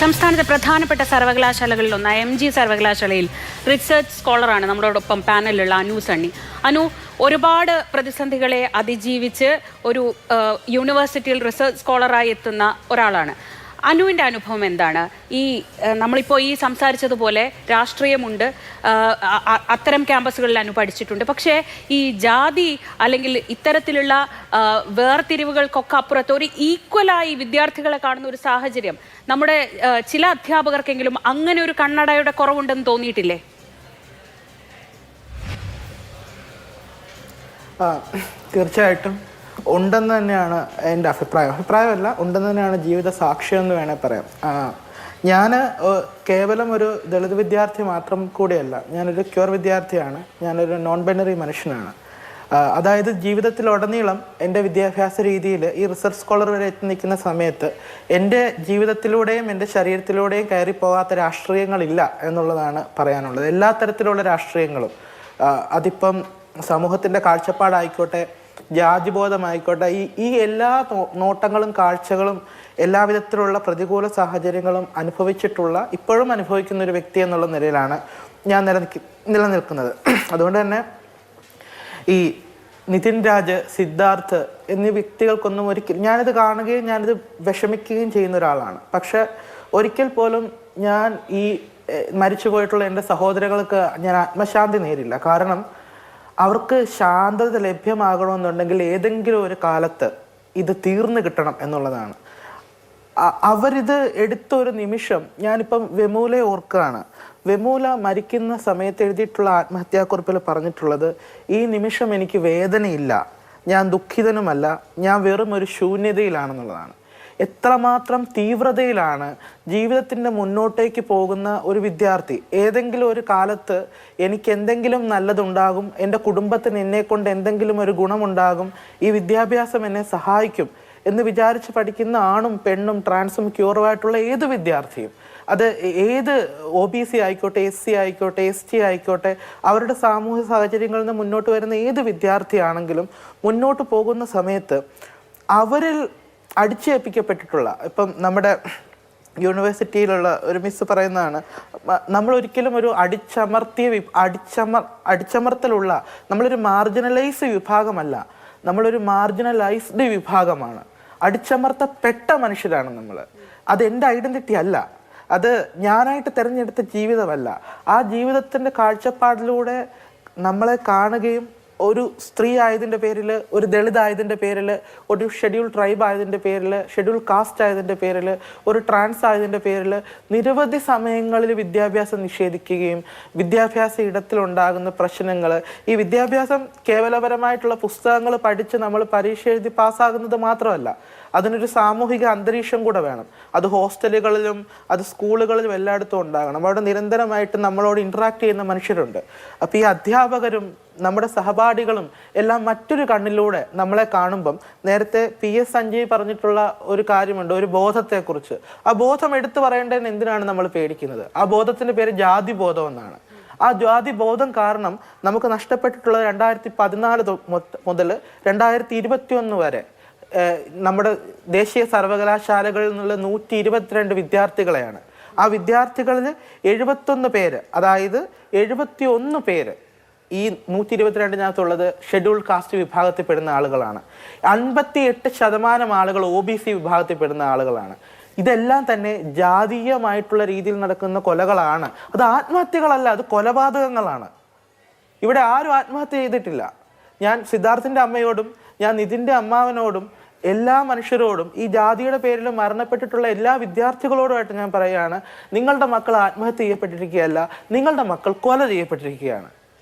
സംസ്ഥാനത്തെ പ്രധാനപ്പെട്ട സർവകലാശാലകളിലൊന്ന് MG സർവകലാശാലയിൽ റിസർച്ച് സ്കോളറാണ് നമ്മളോടൊപ്പം പാനലിലുള്ള അനു സണ്ണി. അനു, ഒരുപാട് പ്രതിസന്ധികളെ അതിജീവിച്ച് ഒരു യൂണിവേഴ്സിറ്റിയിൽ റിസർച്ച് സ്കോളറായി എത്തുന്ന ഒരാളാണ്. അനുവിൻ്റെ അനുഭവം എന്താണ്? നമ്മളിപ്പോൾ ഈ സംസാരിച്ചതുപോലെ രാഷ്ട്രീയമുണ്ട്, അത്തരം ക്യാമ്പസുകളിൽ അനു പഠിച്ചിട്ടുണ്ട്. പക്ഷേ ഈ ജാതി അല്ലെങ്കിൽ ഇത്തരത്തിലുള്ള വേർതിരിവുകൾക്കൊക്കെ അപ്പുറത്ത് ഒരു ഈക്വലായി വിദ്യാർത്ഥികളെ കാണുന്ന ഒരു സാഹചര്യം നമ്മുടെ ചില അധ്യാപകർക്കെങ്കിലും അങ്ങനെ ഒരു കണ്ണടയുടെ കുറവുണ്ടെന്ന് തോന്നിയിട്ടില്ലേ? തീർച്ചയായിട്ടും ഉണ്ടെന്ന് തന്നെയാണ് എൻ്റെ അഭിപ്രായമല്ല, ഉണ്ടെന്ന് തന്നെയാണ് ജീവിത സാക്ഷ്യം എന്ന് വേണേൽ പറയാം. ഞാൻ കേവലം ഒരു ദളിത് വിദ്യാർത്ഥി മാത്രം കൂടിയല്ല, ഞാനൊരു ക്യൂർ വിദ്യാർത്ഥിയാണ്, ഞാനൊരു നോൺ ബൈനറി മനുഷ്യനാണ്. അതായത് ജീവിതത്തിലുടനീളം എൻ്റെ വിദ്യാഭ്യാസ രീതിയിൽ ഈ റിസർച്ച് സ്കോളർ വരെ എത്തി നിൽക്കുന്ന സമയത്ത് എൻ്റെ ജീവിതത്തിലൂടെയും എൻ്റെ ശരീരത്തിലൂടെയും കയറിപ്പോകാത്ത രാഷ്ട്രീയങ്ങളില്ല എന്നുള്ളതാണ് പറയാനുള്ളത്. എല്ലാ തരത്തിലുള്ള രാഷ്ട്രീയങ്ങളും, അതിപ്പം സമൂഹത്തിൻ്റെ കാഴ്ചപ്പാടായിക്കോട്ടെ, ജാതിബോധമായിക്കോട്ടെ, ഈ എല്ലാ നോട്ടങ്ങളും കാഴ്ചകളും എല്ലാവിധത്തിലുള്ള പ്രതികൂല സാഹചര്യങ്ങളും അനുഭവിച്ചിട്ടുള്ള, ഇപ്പോഴും അനുഭവിക്കുന്ന ഒരു വ്യക്തി എന്നുള്ള നിലയിലാണ് ഞാൻ നിലനിൽക്കുന്നത്. അതുകൊണ്ട് തന്നെ ഈ നിതിൻ രാജ്, സിദ്ധാർത്ഥ് എന്നീ വ്യക്തികൾക്കൊന്നും ഒരിക്കലും ഞാനിത് കാണുകയും ഞാനിത് വിഷമിക്കുകയും ചെയ്യുന്ന ഒരാളാണ്. പക്ഷെ ഒരിക്കൽ പോലും ഞാൻ ഈ മരിച്ചുപോയിട്ടുള്ള എൻ്റെ സഹോദരങ്ങൾക്ക് ഞാൻ ആത്മശാന്തി നേരില്ല. കാരണം അവർക്ക് ശാന്തത ലഭ്യമാകണമെന്നുണ്ടെങ്കിൽ ഏതെങ്കിലും ഒരു കാലത്ത് ഇത് തീർന്നു കിട്ടണം എന്നുള്ളതാണ്. അവരിത് എടുത്തൊരു നിമിഷം, ഞാനിപ്പം വെമൂലയെ ഓർക്കുകയാണ്. വെമൂല മരിക്കുന്ന സമയത്ത് എഴുതിയിട്ടുള്ള ആത്മഹത്യാക്കുറിപ്പിൽ പറഞ്ഞിട്ടുള്ളത്, ഈ നിമിഷം എനിക്ക് വേദനയില്ല, ഞാൻ ദുഃഖിതനുമല്ല, ഞാൻ വെറും ഒരു ശൂന്യതയിലാണെന്നുള്ളതാണ്. എത്രമാത്രം തീവ്രതയിലാണ് ജീവിതത്തിൻ്റെ മുന്നോട്ടേക്ക് പോകുന്ന ഒരു വിദ്യാർത്ഥി. ഏതെങ്കിലും ഒരു കാലത്ത് എനിക്ക് എന്തെങ്കിലും നല്ലതുണ്ടാകും, എൻ്റെ കുടുംബത്തിന് എന്നെക്കൊണ്ട് എന്തെങ്കിലും ഒരു ഗുണമുണ്ടാകും, ഈ വിദ്യാഭ്യാസം എന്നെ സഹായിക്കും എന്ന് വിചാരിച്ച് പഠിക്കുന്ന ആണും പെണ്ണും ട്രാൻസും ക്യൂറുമായിട്ടുള്ള ഏത് വിദ്യാർത്ഥിയും, അത് ഏത് OBC ആയിക്കോട്ടെ, SC ആയിക്കോട്ടെ, ST ആയിക്കോട്ടെ, അവരുടെ സാമൂഹിക സാഹചര്യങ്ങളിൽ നിന്ന് മുന്നോട്ട് വരുന്ന ഏത് വിദ്യാർത്ഥിയാണെങ്കിലും മുന്നോട്ട് പോകുന്ന സമയത്ത് അവരിൽ അടിച്ചേൽപ്പിക്കപ്പെട്ടിട്ടുള്ള, ഇപ്പം നമ്മുടെ യൂണിവേഴ്സിറ്റിയിലുള്ള ഒരു മിസ് പറയുന്നതാണ്, നമ്മൾ ഒരിക്കലും ഒരു അടിച്ചമർത്തലുള്ള, നമ്മളൊരു മാർജിനലൈസ് വിഭാഗമല്ല, നമ്മളൊരു മാർജിനലൈസ്ഡ് വിഭാഗമാണ്, അടിച്ചമർത്തപ്പെട്ട മനുഷ്യരാണ് നമ്മൾ. അത് എൻ്റെ ഐഡൻറ്റിറ്റി അല്ല, അത് ഞാനായിട്ട് തിരഞ്ഞെടുത്ത ജീവിതമല്ല. ആ ജീവിതത്തിൻ്റെ കാഴ്ചപ്പാടിലൂടെ നമ്മളെ കാണുകയും ഒരു സ്ത്രീ ആയതിൻ്റെ പേരിൽ, ഒരു ദളിത് ആയതിൻ്റെ പേരിൽ, ഒരു ഷെഡ്യൂൾ ട്രൈബ് ആയതിൻ്റെ പേരിൽ, ഷെഡ്യൂൾ കാസ്റ്റ് ആയതിൻ്റെ പേരിൽ, ഒരു ട്രാൻസ് ആയതിൻ്റെ പേരിൽ നിരവധി സമയങ്ങളിൽ വിദ്യാഭ്യാസം നിഷേധിക്കുകയും വിദ്യാഭ്യാസ ഇടത്തിലുണ്ടാകുന്ന പ്രശ്നങ്ങൾ, ഈ വിദ്യാഭ്യാസം കേവലപരമായിട്ടുള്ള പുസ്തകങ്ങൾ പഠിച്ച് നമ്മൾ പരീക്ഷ എഴുതി പാസ്സാകുന്നത് മാത്രമല്ല, അതിനൊരു സാമൂഹിക അന്തരീക്ഷം കൂടെ വേണം. അത് ഹോസ്റ്റലുകളിലും അത് സ്കൂളുകളിലും എല്ലായിടത്തും ഉണ്ടാകണം. അവിടെ നിരന്തരമായിട്ട് നമ്മളോട് ഇൻട്രാക്ട് ചെയ്യുന്ന മനുഷ്യരുണ്ട്. അപ്പോൾ ഈ അധ്യാപകരും നമ്മുടെ സഹപാഠികളും എല്ലാം മറ്റൊരു കണ്ണിലൂടെ നമ്മളെ കാണുമ്പം, നേരത്തെ PS സഞ്ജയ് പറഞ്ഞിട്ടുള്ള ഒരു കാര്യമുണ്ട്, ഒരു ബോധത്തെക്കുറിച്ച്. ആ ബോധം എടുത്തു പറയേണ്ടതെന്ന് എന്തിനാണ് നമ്മൾ പേടിക്കുന്നത്? ആ ബോധത്തിൻ്റെ പേര് ജാതി ബോധം എന്നാണ്. ആ ജാതി ബോധം കാരണം നമുക്ക് നഷ്ടപ്പെട്ടിട്ടുള്ളത് 2014 മുതൽ 2021 വരെ നമ്മുടെ ദേശീയ സർവകലാശാലകളിൽ നിന്നുള്ള 122 വിദ്യാർത്ഥികളെയാണ്. ആ വിദ്യാർത്ഥികളിൽ 71 പേര്, അതായത് 71 പേര് ഈ 122-നകത്തുള്ളത് ഷെഡ്യൂൾ കാസ്റ്റ് വിഭാഗത്തിൽപ്പെടുന്ന ആളുകളാണ്. 58% ആളുകൾ OBC വിഭാഗത്തിൽപ്പെടുന്ന ആളുകളാണ്. ഇതെല്ലാം തന്നെ ജാതീയമായിട്ടുള്ള രീതിയിൽ നടക്കുന്ന കൊലകളാണ്. അത് ആത്മഹത്യകളല്ല, അത് കൊലപാതകങ്ങളാണ്. ഇവിടെ ആരും ആത്മഹത്യ ചെയ്തിട്ടില്ല. ഞാൻ സിദ്ധാർത്ഥിൻ്റെ അമ്മയോടും ഞാൻ നിതിൻ്റെ അമ്മാവനോടും എല്ലാ മനുഷ്യരോടും ഈ ജാതിയുടെ പേരിൽ മരണപ്പെട്ടിട്ടുള്ള എല്ലാ വിദ്യാർത്ഥികളോടുമായിട്ട് ഞാൻ പറയുകയാണ്, നിങ്ങളുടെ മക്കൾ ആത്മഹത്യ ചെയ്യപ്പെട്ടിരിക്കുകയല്ല, നിങ്ങളുടെ മക്കൾ കൊല ചെയ്യപ്പെട്ടിരിക്കുകയാണ്.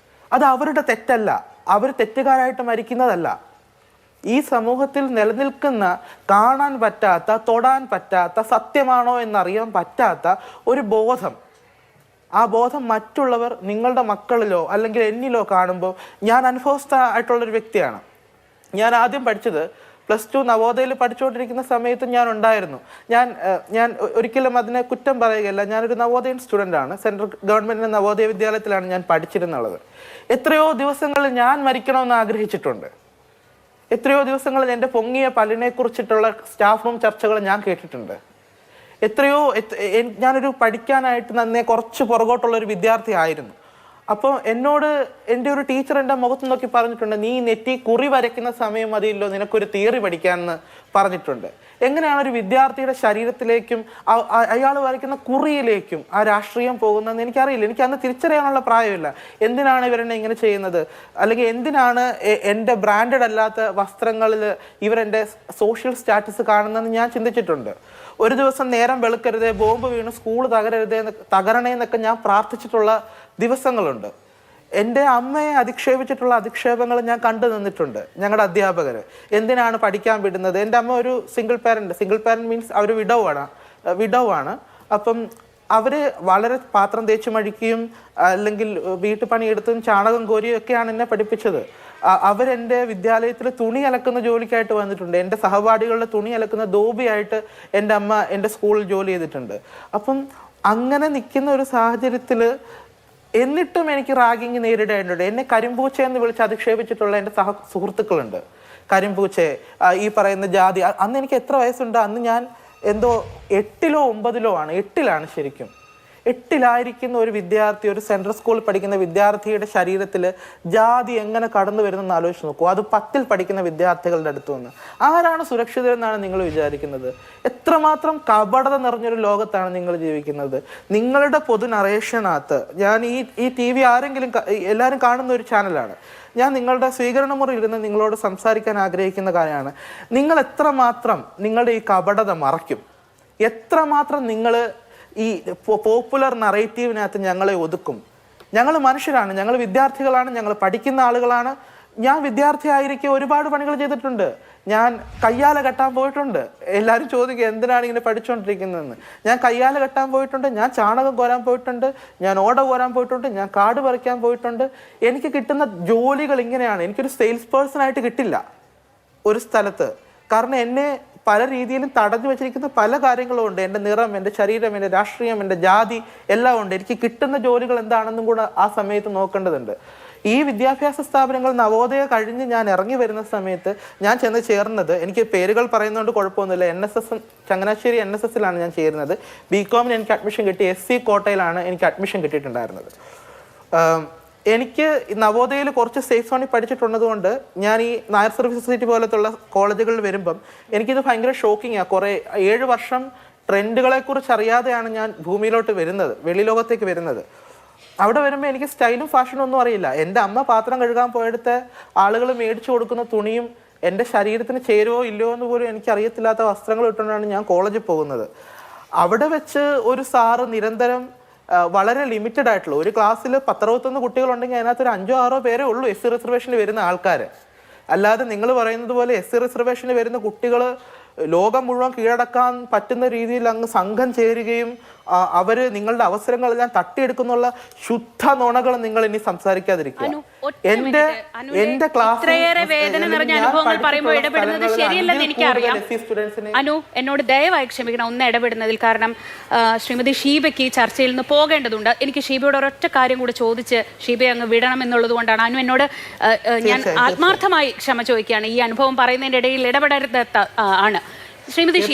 അത് അവരുടെ തെറ്റല്ല, അവർ തെറ്റുകാരായിട്ട് മരിക്കുന്നതല്ല. ഈ സമൂഹത്തിൽ നിലനിൽക്കുന്ന, കാണാൻ പറ്റാത്ത, തൊടാൻ പറ്റാത്ത, സത്യമാണോ എന്നറിയാൻ പറ്റാത്ത ഒരു ബോധം, ആ ബോധം മറ്റുള്ളവർ നിങ്ങളുടെ മക്കളിലോ അല്ലെങ്കിൽ എന്നിലോ കാണുമ്പോൾ, ഞാൻ അനുഭവസ്ഥ ആയിട്ടുള്ളൊരു വ്യക്തിയാണ്. ഞാൻ ആദ്യം പഠിച്ചത് +2 നവോദയയിൽ പഠിച്ചുകൊണ്ടിരിക്കുന്ന സമയത്ത് ഞാൻ ഉണ്ടായിരുന്നു. ഞാൻ ഒരിക്കലും അതിനെ കുറ്റം പറയുകയല്ല, ഞാനൊരു നവോദയൻ സ്റ്റുഡൻ്റാണ്. സെൻട്രൽ ഗവൺമെൻറ് നവോദയ വിദ്യാലയത്തിലാണ് ഞാൻ പഠിച്ചിരുന്നുള്ളത്. എത്രയോ ദിവസങ്ങളിൽ ഞാൻ മരിക്കണമെന്ന് ആഗ്രഹിച്ചിട്ടുണ്ട്. എത്രയോ ദിവസങ്ങളിൽ എൻ്റെ പൊങ്ങിയ പല്ലിനെ കുറിച്ചിട്ടുള്ള സ്റ്റാഫ് റൂം ചർച്ചകൾ ഞാൻ കേട്ടിട്ടുണ്ട്. ഞാനൊരു പഠിക്കാനായിട്ട് നന്നേ കുറച്ച് പുറകോട്ടുള്ള ഒരു വിദ്യാർത്ഥി ആയിരുന്നു. അപ്പോൾ എന്നോട് എൻ്റെ ഒരു ടീച്ചർ എൻ്റെ മുഖത്ത് നോക്കി പറഞ്ഞിട്ടുണ്ട്, നീ നെറ്റി കുറി വരയ്ക്കുന്ന സമയം മതിയല്ലോ നിനക്കൊരു തിയറി പഠിക്കാമെന്ന് പറഞ്ഞിട്ടുണ്ട്. എങ്ങനെയാണ് ഒരു വിദ്യാർത്ഥിയുടെ ശരീരത്തിലേക്കും അയാൾ വരയ്ക്കുന്ന കുറിയിലേക്കും ആ രാഷ്ട്രീയം പോകുന്നതെന്ന് എനിക്കറിയില്ല. എനിക്ക് അന്ന് തിരിച്ചറിയാനുള്ള പ്രായമില്ല. എന്തിനാണ് ഇവരെന്നെ ഇങ്ങനെ ചെയ്യുന്നത്, അല്ലെങ്കിൽ എന്തിനാണ് എൻ്റെ ബ്രാൻഡഡ് അല്ലാത്ത വസ്ത്രങ്ങളിൽ ഇവരെൻ്റെ സോഷ്യൽ സ്റ്റാറ്റസ് കാണുന്നതെന്ന് ഞാൻ ചിന്തിച്ചിട്ടുണ്ട്. ഒരു ദിവസം നേരം വെളുക്കരുതേ, ബോംബ് വീണ് സ്കൂൾ തകരണേ എന്നൊക്കെ ഞാൻ പ്രാർത്ഥിച്ചിട്ടുള്ള ദിവസങ്ങളുണ്ട്. എൻ്റെ അമ്മയെ അധിക്ഷേപിച്ചിട്ടുള്ള അധിക്ഷേപങ്ങൾ ഞാൻ കണ്ടു നിന്നിട്ടുണ്ട്. ഞങ്ങളുടെ അധ്യാപകർ എന്തിനാണ് പഠിക്കാൻ വിടുന്നത്. എൻ്റെ അമ്മ ഒരു സിംഗിൾ പാരൻറ് മീൻസ് അവർ വിഡോവാണ്. അപ്പം അവർ വളരെ പാത്രം തേച്ച് മഴിക്കുകയും അല്ലെങ്കിൽ വീട്ടുപണിയെടുത്തും ചാണകം കോരിയും ഒക്കെയാണ് എന്നെ പഠിപ്പിച്ചത്. അവരെൻ്റെ വിദ്യാലയത്തിൽ തുണി അലക്കുന്ന ജോലിക്കായിട്ട് വന്നിട്ടുണ്ട്. എൻ്റെ സഹപാഠികളുടെ തുണി അലക്കുന്ന ധോബിയായിട്ട് എൻ്റെ അമ്മ എൻ്റെ സ്കൂളിൽ ജോലി ചെയ്തിട്ടുണ്ട്. അപ്പം അങ്ങനെ നിൽക്കുന്ന ഒരു സാഹചര്യത്തിൽ എന്നിട്ടും എനിക്ക് റാഗിങ് നേരിടേണ്ടത്. എന്നെ കരിമ്പൂച്ച എന്ന് വിളിച്ച് അധിക്ഷേപിച്ചിട്ടുള്ള എൻ്റെ സുഹൃത്തുക്കളുണ്ട്. കരിമ്പൂച്ചെ, ഈ പറയുന്ന ജാതി. അന്ന് എനിക്ക് എത്ര വയസ്സുണ്ട്, അന്ന് ഞാൻ എന്തോ 8-ലോ 9-ലോ ആണ്, 8-ലാണ് ശരിക്കും. 8-ലായിരിക്കുന്ന ഒരു വിദ്യാർത്ഥി, ഒരു സെൻട്രൽ സ്കൂളിൽ പഠിക്കുന്ന വിദ്യാർത്ഥിയുടെ ശരീരത്തിൽ ജാതി എങ്ങനെ കടന്നു വരുന്നെന്ന് ആലോചിച്ച് നോക്കൂ. അത് 10-ൽ പഠിക്കുന്ന വിദ്യാർത്ഥികളുടെ അടുത്ത് വന്ന് ആരാണ് സുരക്ഷിതരെന്നാണ് നിങ്ങൾ വിചാരിക്കുന്നത്? എത്രമാത്രം കപടത നിറഞ്ഞൊരു ലോകത്താണ് നിങ്ങൾ ജീവിക്കുന്നത്. നിങ്ങളുടെ പൊതു നറേഷനകത്ത് ഞാൻ ഈ TV എല്ലാവരും കാണുന്ന ഒരു ചാനലാണ്. ഞാൻ നിങ്ങളുടെ സ്വീകരണ മുറിയിൽ ഇരുന്ന് നിങ്ങളോട് സംസാരിക്കാൻ ആഗ്രഹിക്കുന്ന കാര്യമാണ്, നിങ്ങൾ എത്രമാത്രം നിങ്ങളുടെ ഈ കപടത മറയ്ക്കും, എത്രമാത്രം നിങ്ങൾ ഈ പോപ്പുലർ നറേറ്റീവിനകത്ത് ഞങ്ങളെ ഒതുക്കും. ഞങ്ങൾ മനുഷ്യരാണ്, ഞങ്ങൾ വിദ്യാർത്ഥികളാണ്, ഞങ്ങൾ പഠിക്കുന്ന ആളുകളാണ്. ഞാൻ വിദ്യാർത്ഥി ആയിരിക്കും ഒരുപാട് പണികൾ ചെയ്തിട്ടുണ്ട്. ഞാൻ കയ്യാല കെട്ടാൻ പോയിട്ടുണ്ട്. എല്ലാവരും ചോദിക്കുക എന്തിനാണ് ഇങ്ങനെ പഠിച്ചുകൊണ്ടിരിക്കുന്നതെന്ന്. ഞാൻ കയ്യാല കെട്ടാൻ പോയിട്ടുണ്ട്, ഞാൻ ചാണകം കോരാൻ പോയിട്ടുണ്ട്, ഞാൻ ഓട കോരാൻ പോയിട്ടുണ്ട്, ഞാൻ കാട് പറിക്കാൻ പോയിട്ടുണ്ട്. എനിക്ക് കിട്ടുന്ന ജോലികൾ ഇങ്ങനെയാണ്. എനിക്കൊരു സെയിൽസ് പേഴ്സൺ ആയിട്ട് കിട്ടില്ല ഒരു സ്ഥലത്ത്. കാരണം എന്നെ പല രീതിയിലും തടഞ്ഞു വെച്ചിരിക്കുന്ന പല കാര്യങ്ങളും ഉണ്ട്. എൻ്റെ നിറം, എൻ്റെ ശരീരം, എൻ്റെ രാഷ്ട്രീയം, എൻ്റെ ജാതി എല്ലാം ഉണ്ട്. എനിക്ക് കിട്ടുന്ന ജോലികൾ എന്താണെന്നും കൂടെ ആ സമയത്ത് നോക്കേണ്ടതുണ്ട്. ഈ വിദ്യാഭ്യാസ സ്ഥാപനങ്ങൾ നവോദയ കഴിഞ്ഞ് ഞാൻ ഇറങ്ങി വരുന്ന സമയത്ത് ഞാൻ ചെന്ന് ചേർന്നത്, എനിക്ക് പേരുകൾ പറയുന്നതുകൊണ്ട് കുഴപ്പമൊന്നുമില്ല, NSS ചങ്ങനാശ്ശേരി NSSലാണ് ഞാൻ ചേരുന്നത്. BCom എനിക്ക് അഡ്മിഷൻ കിട്ടി. SC കോട്ടയിലാണ് എനിക്ക് അഡ്മിഷൻ കിട്ടിയിട്ടുണ്ടായിരുന്നത്. എനിക്ക് നവോദയയിൽ കുറച്ച് സേഫ് സോണിൽ പഠിച്ചിട്ടുള്ളതുകൊണ്ട് ഞാൻ ഈ നായർ സർവീസ് സൊസൈറ്റി പോലത്തുള്ള കോളേജുകളിൽ വരുമ്പം എനിക്കിത് ഭയങ്കര ഷോക്കിങ്ങാണ്. കുറേ 7 വർഷം ട്രെൻഡുകളെക്കുറിച്ച് അറിയാതെയാണ് ഞാൻ ഭൂമിയിലോട്ട് വരുന്നത്, വെളിലോകത്തേക്ക് വരുന്നത്. അവിടെ വരുമ്പോൾ എനിക്ക് സ്റ്റൈലും ഫാഷനും ഒന്നും അറിയില്ല. എൻ്റെ അമ്മ പാത്രം കഴുകാൻ പോയെടുത്ത് ആളുകൾ മേടിച്ചു കൊടുക്കുന്ന തുണിയും എൻ്റെ ശരീരത്തിന് ചേരുവോ ഇല്ലയോ എന്ന് പോലും എനിക്കറിയത്തില്ലാത്ത വസ്ത്രങ്ങൾ ഇട്ടുകൊണ്ടാണ് ഞാൻ കോളേജിൽ പോകുന്നത്. അവിടെ വെച്ച് ഒരു സാറ് നിരന്തരം വളരെ ലിമിറ്റഡ് ആയിട്ടുള്ള ഒരു ക്ലാസ്സിൽ 10-61 കുട്ടികളുണ്ടെങ്കിൽ അതിനകത്ത് ഒരു 5-6 പേരേ ഉള്ളൂ SC റിസർവേഷനിൽ വരുന്ന ആൾക്കാർ. അല്ലാതെ നിങ്ങൾ പറയുന്നത് പോലെ SC റിസർവേഷനിൽ വരുന്ന കുട്ടികൾ ലോകം മുഴുവൻ കീഴടക്കാൻ പറ്റുന്ന രീതിയിൽ അങ്ങ് സംഘം ചേരുകയും അവര് നിങ്ങളുടെ അവസരങ്ങളെല്ലാം തട്ടിയെടുക്കുന്നുള്ള ശുദ്ധ നുണകൾ നിങ്ങൾ ഇനി സംസാരിക്കാതിരിക്കുക. എന്റെ ക്ലാസ് അനു, എന്നോട് ദയവായി ക്ഷമിക്കണം ഒന്ന് ഇടപെടുന്നതിൽ. കാരണം ശ്രീമതി ഷീബയ്ക്ക് ഈ ചർച്ചയിൽ നിന്ന് പോകേണ്ടതുണ്ട്. എനിക്ക് ഷീബയോട് ഒരൊറ്റ കാര്യം കൂടി ചോദിച്ച് ഷീബയെ അങ്ങ് വിടണം എന്നുള്ളത് കൊണ്ടാണ്. അനു, എന്നോട് ഞാൻ ആത്മാർത്ഥമായി ക്ഷമ ചോദിക്കുകയാണ്. ഈ അനുഭവം പറയുന്നതിന്റെ ഇടയിൽ ഇടപെടരുത് ആണ് ശ്രീമതി ഷീബ.